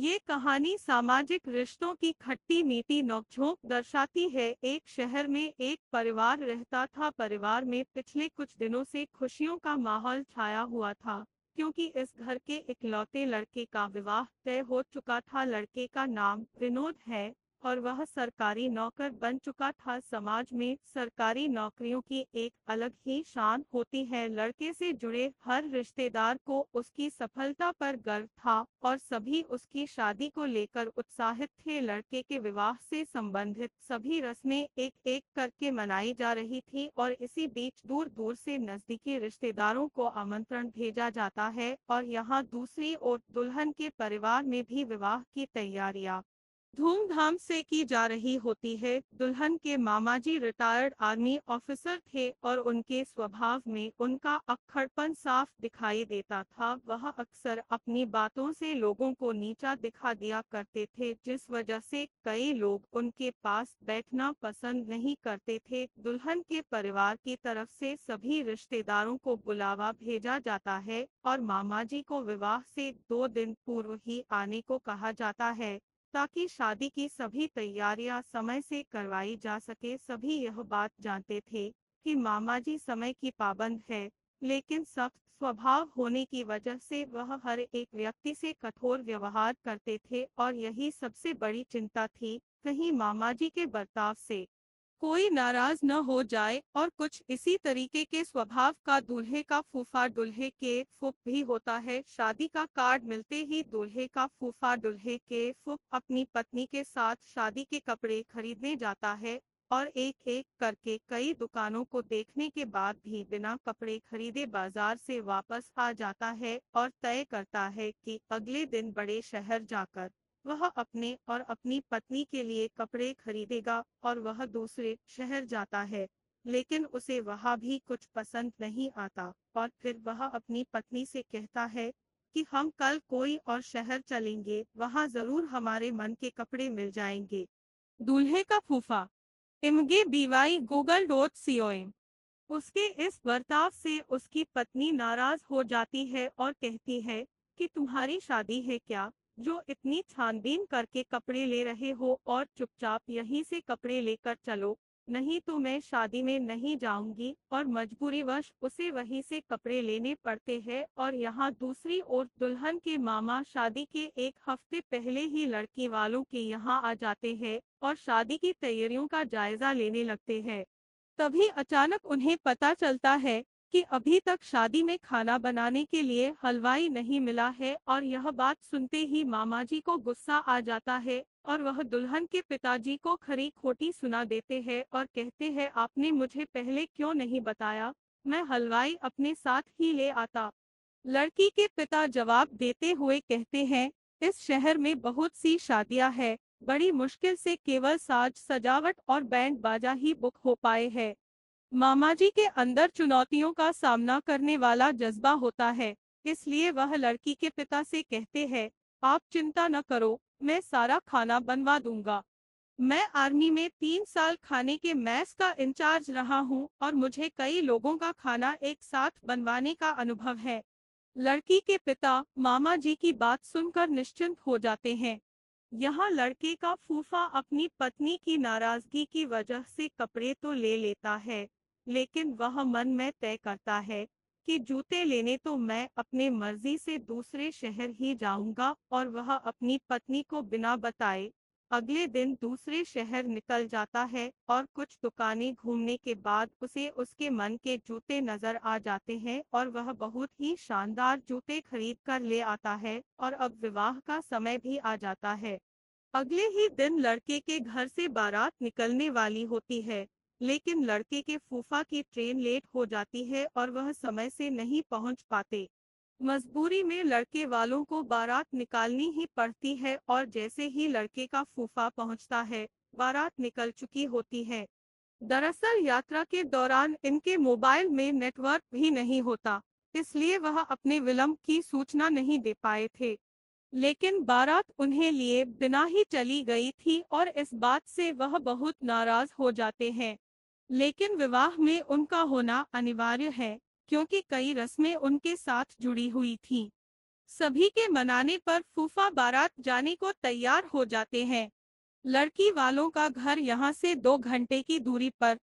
ये कहानी सामाजिक रिश्तों की खट्टी मीठी नोकझोंक दर्शाती है। एक शहर में एक परिवार रहता था। परिवार में पिछले कुछ दिनों से खुशियों का माहौल छाया हुआ था, क्योंकि इस घर के इकलौते लड़के का विवाह तय हो चुका था। लड़के का नाम विनोद है और वह सरकारी नौकर बन चुका था। समाज में सरकारी नौकरियों की एक अलग ही शान होती है। लड़के से जुड़े हर रिश्तेदार को उसकी सफलता पर गर्व था और सभी उसकी शादी को लेकर उत्साहित थे। लड़के के विवाह से संबंधित सभी रस्में एक एक करके मनाई जा रही थी और इसी बीच दूर दूर से नजदीकी रिश्तेदारों को आमंत्रण भेजा जाता है। और यहाँ दूसरी ओर दुल्हन के परिवार में भी विवाह की तैयारियां धूमधाम से की जा रही होती है। दुल्हन के मामा जी रिटायर्ड आर्मी ऑफिसर थे और उनके स्वभाव में उनका अक्खड़पन साफ दिखाई देता था। वह अक्सर अपनी बातों से लोगों को नीचा दिखा दिया करते थे, जिस वजह से कई लोग उनके पास बैठना पसंद नहीं करते थे। दुल्हन के परिवार की तरफ से सभी रिश्तेदारों को बुलावा भेजा जाता है और मामा जी को विवाह से 2 दिन पूर्व ही आने को कहा जाता है, ताकि शादी की सभी तैयारियां समय से करवाई जा सके। सभी यह बात जानते थे कि मामा जी समय की पाबंद है, लेकिन सख्त स्वभाव होने की वजह से वह हर एक व्यक्ति से कठोर व्यवहार करते थे और यही सबसे बड़ी चिंता थी, कहीं मामा जी के बर्ताव से कोई नाराज न हो जाए। और कुछ इसी तरीके के स्वभाव का दूल्हे का फूफा दूल्हे के फूफ भी होता है। शादी का कार्ड मिलते ही दूल्हे का फूफा दूल्हे के फूफ अपनी पत्नी के साथ शादी के कपड़े खरीदने जाता है और एक एक करके कई दुकानों को देखने के बाद भी बिना कपड़े खरीदे बाजार से वापस आ जाता है और तय करता है कि अगले दिन बड़े शहर जाकर वह अपने और अपनी पत्नी के लिए कपड़े खरीदेगा। और वह दूसरे शहर जाता है, लेकिन उसे वहां भी कुछ पसंद नहीं आता और फिर वह अपनी पत्नी से कहता है कि हम कल कोई और शहर चलेंगे, वहां जरूर हमारे मन के कपड़े मिल जाएंगे। दूल्हे का फूफा image BY Google dot COM. उसके इस बर्ताव से उसकी पत्नी नाराज हो जाती है और कहती है कि तुम्हारी शादी है क्या, जो इतनी छानबीन करके कपड़े ले रहे हो, और चुपचाप यहीं से कपड़े लेकर चलो, नहीं तो मैं शादी में नहीं जाऊंगी। और मजबूरीवश उसे वहीं से कपड़े लेने पड़ते हैं। और यहाँ दूसरी ओर दुल्हन के मामा शादी के एक हफ्ते पहले ही लड़की वालों के यहाँ आ जाते हैं और शादी की तैयारियों का जायजा लेने लगते हैं। तभी अचानक उन्हें पता चलता है कि अभी तक शादी में खाना बनाने के लिए हलवाई नहीं मिला है। और यह बात सुनते ही मामा जी को गुस्सा आ जाता है और वह दुल्हन के पिताजी को खरी खोटी सुना देते हैं और कहते हैं, आपने मुझे पहले क्यों नहीं बताया, मैं हलवाई अपने साथ ही ले आता। लड़की के पिता जवाब देते हुए कहते हैं, इस शहर में बहुत सी शादियां हैं, बड़ी मुश्किल से केवल साज सजावट और बैंड बाजा ही बुक हो पाए हैं। मामा जी के अंदर चुनौतियों का सामना करने वाला जज्बा होता है, इसलिए वह लड़की के पिता से कहते हैं, आप चिंता न करो, मैं सारा खाना बनवा दूंगा। मैं आर्मी में 3 साल खाने के मैस का इंचार्ज रहा हूं और मुझे कई लोगों का खाना एक साथ बनवाने का अनुभव है। लड़की के पिता मामा जी की बात सुनकर निश्चिंत हो जाते हैं। यहाँ लड़के का फूफा अपनी पत्नी की नाराजगी की वजह से कपड़े तो ले लेता है, लेकिन वह मन में तय करता है कि जूते लेने तो मैं अपने मर्जी से दूसरे शहर ही जाऊंगा। और वह अपनी पत्नी को बिना बताए अगले दिन दूसरे शहर निकल जाता है और कुछ दुकानें घूमने के बाद उसे उसके मन के जूते नजर आ जाते हैं और वह बहुत ही शानदार जूते खरीद कर ले आता है। और अब विवाह का समय भी आ जाता है। अगले ही दिन लड़के के घर से बारात निकलने वाली होती है, लेकिन लड़के के फूफा की ट्रेन लेट हो जाती है और वह समय से नहीं पहुंच पाते। मजबूरी में लड़के वालों को बारात निकालनी ही पड़ती है और जैसे ही लड़के का फूफा पहुंचता है, बारात निकल चुकी होती है। दरअसल यात्रा के दौरान इनके मोबाइल में नेटवर्क भी नहीं होता, इसलिए वह अपने विलंब की सूचना नहीं दे पाए थे। लेकिन बारात उन्हें लिए बिना ही चली गई थी और इस बात से वह बहुत नाराज हो जाते हैं। लेकिन विवाह में उनका होना अनिवार्य है, क्योंकि कई रस्में उनके साथ जुड़ी हुई थीं। सभी के मनाने पर फूफा बारात जाने को तैयार हो जाते हैं। लड़की वालों का घर यहाँ से 2 घंटे की दूरी पर